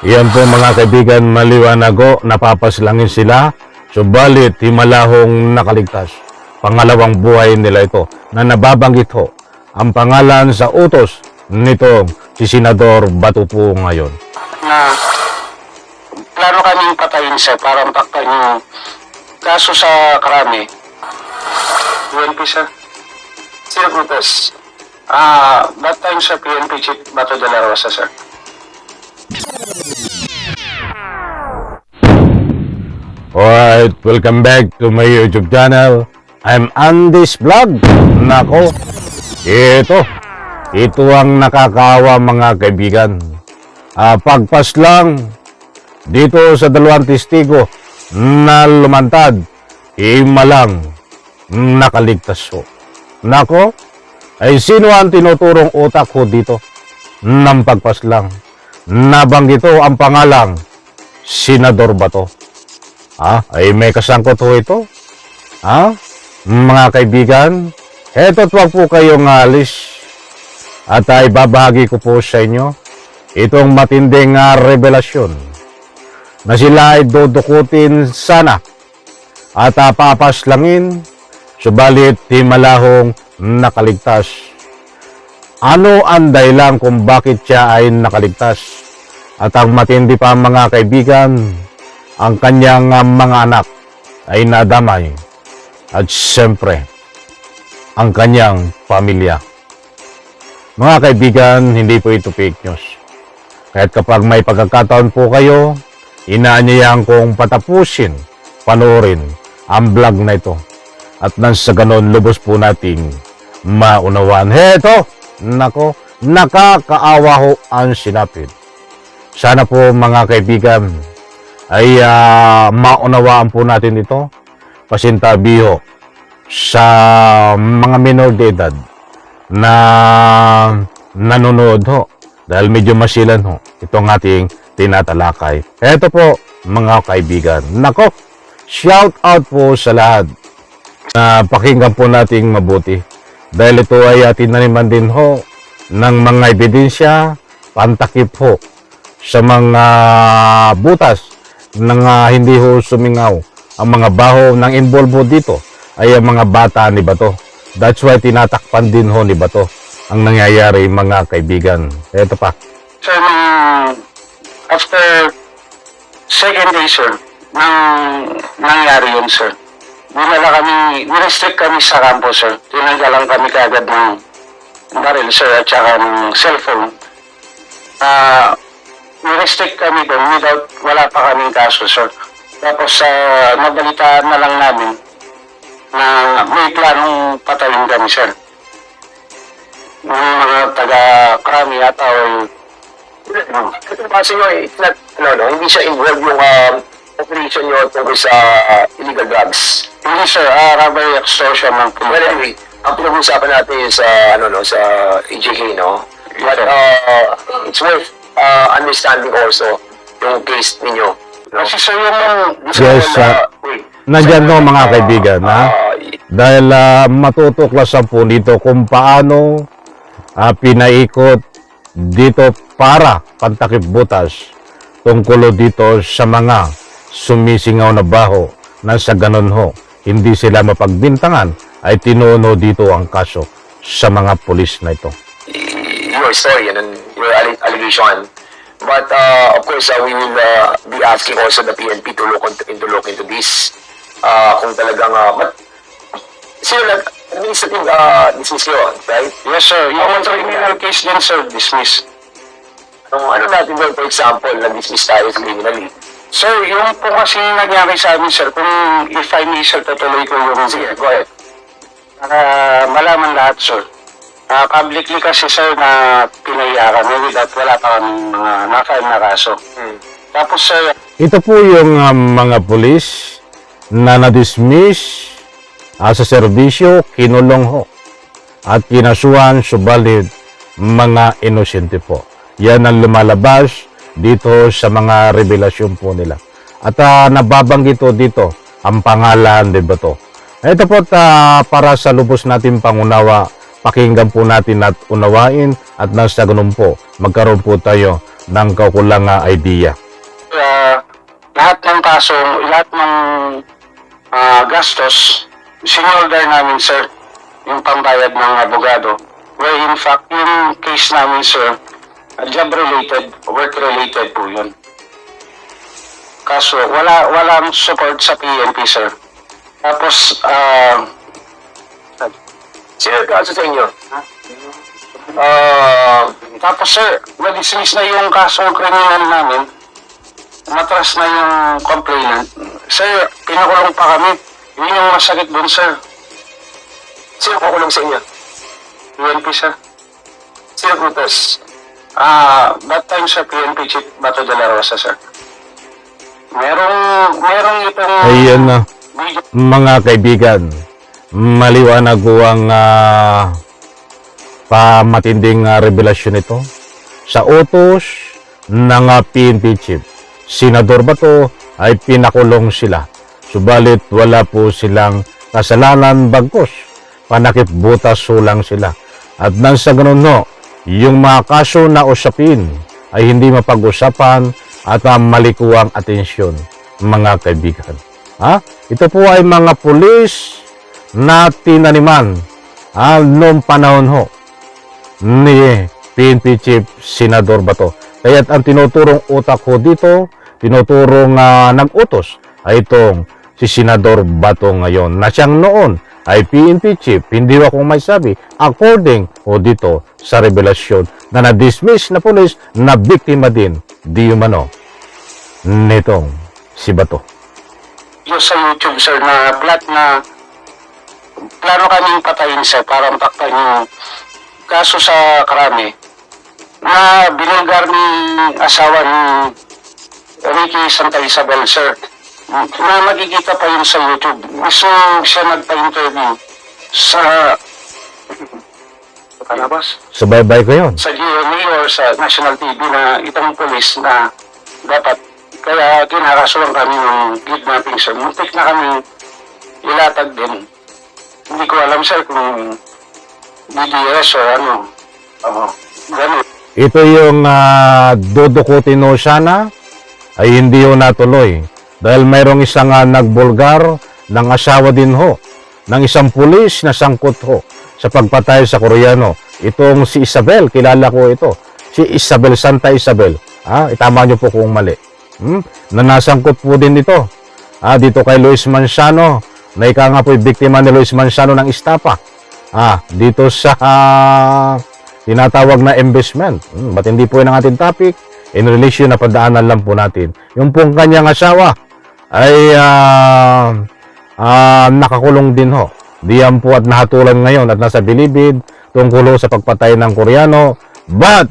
Yan po mga kaibigan, maliwanag ko, napapaslangin sila, subalit himalahong nakaligtas. Pangalawang buhay nila ito na nababanggit ho ang pangalan sa utos nito si Senador Bato po ngayon. Na plano kaming patayin siya para matakpan yung kaso sa Krami. PNP siya. Sino utos? That time sa PNP Chief Bato de la Rosa, sir. Alright, welcome back to my YouTube channel. I'm Andy's Vlog. Nako, ito ang nakakaawa mga kaibigan. Pagpas lang dito sa dalawang testigo na lumantad, malang nakaligtas ho. Nako, ay sino ang tinuturong utak ko dito ng pagpas lang? Nabanggit ho ang pangalang Senador Bato. Ay may kasangkot ho ito. Mga kaibigan, eto't wag po kayong alis. At ay babahagi ko po sa inyo itong matinding revelasyon na sila ay dudukutin sana at papaslangin, subalit himalahong nakaligtas. Ano ang dahilan kung bakit siya ay nakaligtas? At ang matindi pa mga kaibigan, ang kanyang mga anak ay nadamay at siyempre ang kanyang pamilya. Mga kaibigan, hindi po ito fake news. Kahit kapag may pagkakataon po kayo, inaanyayahan kong patapusin, panoorin ang vlog na ito. At nang sa ganon, lubos po nating maunawaan. Heto, nako, nakakaawa ho ang sinapit. Sana po mga kaibigan, ay maunawaan po natin ito. Pasintabi ho sa mga minor de edad na nanonood ho. Dahil medyo masilan ho itong ating tinatalakay. Ito po mga kaibigan. Nako, shout out po sa lahat. Pakinggan po nating mabuti. Dahil ito ay tinaniman din ho ng mga ebidensya, pantakip ho sa mga butas nang hindi ho sumingaw ang mga baho ng involved dito ay ang mga bata ni Bato. That's why tinatakpan din ho ni Bato ang nangyayari mga kaibigan. Ito pa. Sir, after second day, sir, nang nangyari yun, sir, nirestrict kami sa campo, sir. Tinanggalan kami kaagad ng baril, sir, at saka ng cellphone. Nirestrict kami doon wala pa kaming kaso, sir. Tapos nabalitaan na lang namin na may planong patayin kami, sir. Yung mga taga-Krami ata o Ito kasi nyo, it's not, hindi siya involved yung operation nyo tungkol sa illegal drugs. hindi, sir, robbery extortion ng Well, police. anyway, ang pinag-uusapan natin is sa EJK, no? But it's worth understanding also yung case ninyo. No? Kasi, sir, yung Yes, wait. nandyan ho mga kaibigan. Dahil matutuklasan po dito kung paano pinaikot dito para pantakip butas tungkol dito sa mga sumisingaw na baho na sa ganon ho hindi sila mapagbintangan ay tinuno dito ang kaso sa mga pulis na ito. Your story and your allegation. But of course, we will be asking also the PNP to look into this. Kung talagang sino administrative dismiss yun, right? Yes, sir. Yung criminal case din, sir, dismiss. Ano natin doon, for example, na-dismiss tayo criminally? Sir, yung po kasi nangyari sa amin, sir, kung if I may, sir, tutuloy ko yung... Sige, go ahead. Para malaman lahat, sir. Publicly kasi, sir, na pinaya kami at wala pa kami mga nakain na kaso. Tapos, sir, Ito po yung mga pulis na na-dismiss sa serbisyo, kinulong ho at kinasuhan subalit mga inosente po. Yan ang lumalabas dito sa mga revelasyon po nila. At nababanggit dito ang pangalan de Bato. Ito po para sa lubos natin pangunawa, pakinggan po natin at unawain at nasa ganun po magkaroon po tayo ng kaukulang idea. Lahat ng kaso, lahat ng gastos, sinolder namin, sir, yung pambayad ng abogado. Where in fact, yung case namin, sir, job-related, work-related po yun. Kaso, walang support sa PNP, sir. Tapos, Sino nagkaso sa inyo? tapos, sir, na-dismiss na yung kaso kriminal namin. Matras na yung complainant. Sir, pinakulong pa kami. Yun yung masakit dun, sir. Sino kukulong sa inyo? PNP, sir. Sino utos? That time, sir, PNP Chief Bato de la Rosa, sir. Merong itong Ayun na, video. mga kaibigan, maliwanag ko ang pamatinding revelasyon ito sa utos ng PNP Chief. Senador Bato ay pinakulong sila. Subalit wala po silang kasalanan, bagkus panakip butas sulang sila. At nang sa ganun no, yung mga kaso na usapin ay hindi mapag-usapan at malikuang atensyon, mga kaibigan. Ito po ay mga pulis na tinaniman noong panahon ho ni PNP Chief Senador Bato. Kaya't ang tinuturong utak ko dito, tinuturong nag-utos ay itong si Senador Bato ngayon na siyang noon ay PNP Chief. Hindi ako may sabi according o dito sa revelasyon na na-dismiss na pulis na biktima din di umano nitong si Bato. Yung sa YouTube, sir, na plano kaming patayin, sir, para matakpan yung kaso sa Krami na binulgar ni asawa ni Ricky Santa Isabel, sir. Na magkikita pa yun sa YouTube. Gusto siya nagpa-interview sa kalabas, Subaybay ko yun. sa GMA or sa National TV na itong polis na dapat. Kaya kinakasuhan kami ng kidnapping, sir. Muntik na kami ilatag din. Hindi ko alam, sir, kung DDS o ano. Ganun. Ito yung dudukutin ho sana ay hindi ho natuloy. Dahil mayroong isang nagbulgar ng asawa din ho ng isang pulis na sangkot ho sa pagpatay sa Koreano. Itong si Isabel, kilala ko ito. Si Isabel, Santa Isabel. Itama nyo po kung mali. Na nasangkot po din ito. Dito kay Luis Manciano, na ika nga po biktima ni Luis Manciano ng istapa. Dito sa tinatawag na investment. Ba't hindi po yun ang ating topic? In relation na padaanan lang po natin. Yung pong kanyang asawa ay nakakulong din ho. Diyan po at nahatulan ngayon at nasa bilibid tungkol sa pagpatay ng Koreano. But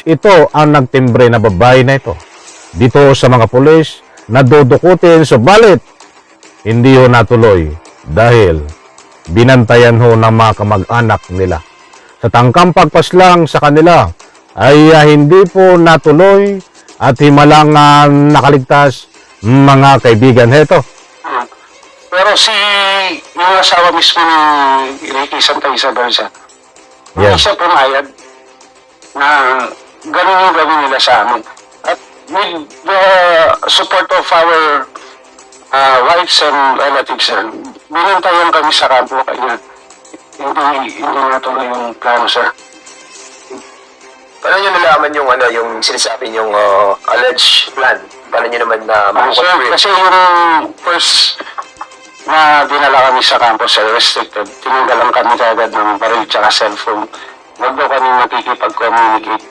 ito ang nagtimbre na babae na ito dito sa mga pulis na dudukutin. Subalit hindi ho natuloy dahil binantayan ho ng mga kamag-anak nila. Sa tangkang pagpaslang sa kanila ay hindi po natuloy at himalang nakaligtas, mga kaibigan. Heto. Pero yung asawa mismo ni Ricky Santa Isabel, siya, hindi Yes. siya pumayag na ganun yung gawin nila sa amin. At with the support of our wives and relatives, sir, binantayan kami sa kampo, kaya hindi natuloy yung plano, sir. Paano nyo nalaman yung sinasabi yung alleged plan? Paano nyo naman na Sir, makukonfirm? kasi yung first na dinala kami sa campus, sir, restricted, tinanggalan kami kagad ng baril tsaka cellphone. Huwag daw kami makikipag-communicate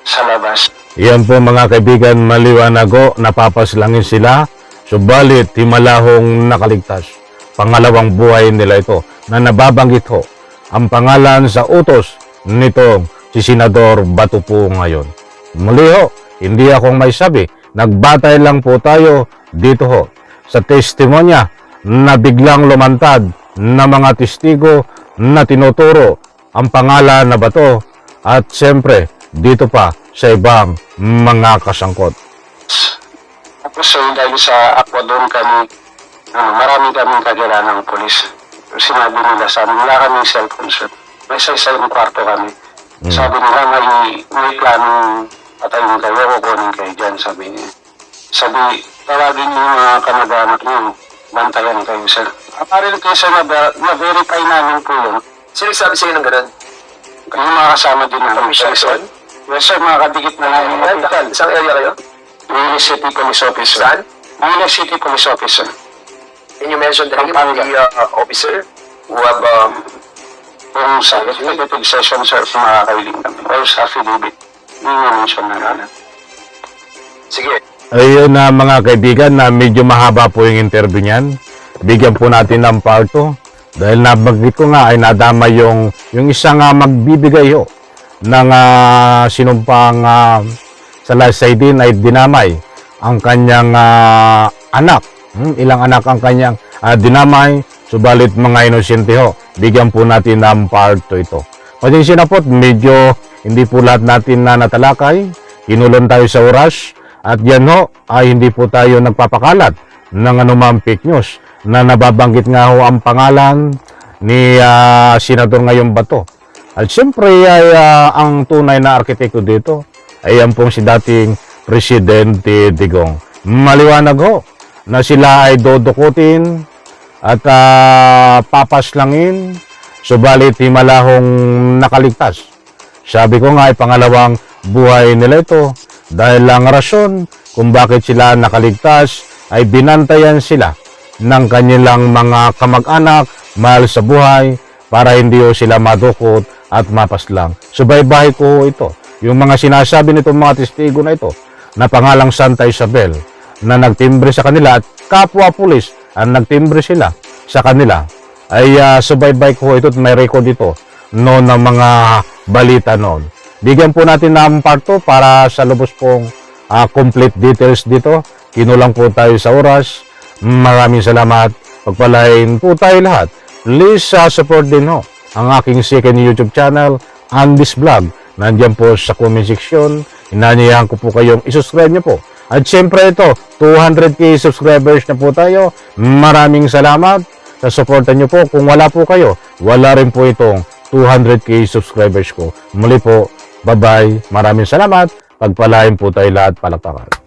sa labas. Yan po mga kaibigan, maliwanago, napapaslangin sila. Subalit, himalahong nakaligtas. Pangalawang buhay nila ito na nababanggit ho ang pangalan sa utos nitong si Senador Bato po ngayon. Muli ho, hindi akong may sabi. Nagbatay lang po tayo dito ho sa testimonya na biglang lumantad na mga testigo na tinuturo ang pangalan na Bato at siyempre dito pa sa ibang mga kasangkot. Tapos, sir, dahil sa Aqua doon kami, marami kaming kagala ng polis. Sinabi nila sa amin, wala kaming cellphone, sir. May isa-isa yung kwarto kami. Sabi nila, may planong patayin kayo, kukunin kayo dyan, sabi niya. Sabi, tawagin niyo yung mga kamag-anak niyo, bantayan kayo, sir. Aparil kayo, sir, na-verify namin po yun. Sino nagsabi sa'yo ng ganun? Yung mga kasama din namin, sir. Commission? Yes, sir, mga kadikit na namin. Isang area kayo? Manila City Police Office, sir. Saan? Manila City Police Office, sir. Can you mention the name of Pampanga. the officer who have Kung sa executive session, sir, makakailing kami. Or sa affidavit. Hindi mo mention na lang. sige, Ayun na mga kaibigan na medyo mahaba po yung interview niyan. Bigyan po natin ng part 2. Dahil nabanggit ko nga ay nadama yung isang magbibigay ho ng sinumpang salaysay ay dinamay ang kanyang anak. Ilang anak ang kanyang dinamay, subalit mga inosente ho. Bigyan po natin ng part 2 ito. Pasensya na po, medyo hindi po lahat natin na natalakay. Kinulon tayo sa oras. At yan ho, ay hindi po tayo nagpapakalat ng anumang fake news na nababanggit nga ho ang pangalan ni Senador Ngayong Bato. At siyempre ay ang tunay na arkitekto dito ay yan pong si dating Presidente Digong. Maliwanag ho na sila ay dodokotin at papaslangin, subalit himala hong nakaligtas. Sabi ko nga ay pangalawang buhay nila ito. Dahil lang rason kung bakit sila nakaligtas ay binantayan sila ng kanilang mga kamag-anak, mahal sa buhay, para hindi sila madukot at mapaslang. Subaybahay ko ito. Yung mga sinasabi nitong mga testigo na ito, na pangalang Santa Isabel, na nagtimbre sa kanila at kapwa pulis ang nagtimbre sila sa kanila, ay subaybay ko ito at may record ito noon ng mga balita noon. Bigyan po natin ng part 2 para sa lubos pong complete details dito. Kinulang po tayo sa oras. Maraming salamat. Pagpalain po tayo lahat. Please support din ho ang aking second YouTube channel, Andy's Vlog. Nandiyan po sa comment section. Inanyayahan ko po kayong isusubscribe nyo po. At syempre ito, 200k subscribers na po tayo. Maraming salamat sa supportan nyo po. Kung wala po kayo, wala rin po itong 200k subscribers ko. Muli po, bye-bye. Maraming salamat. Pagpalain po tayo lahat. Palakpakan.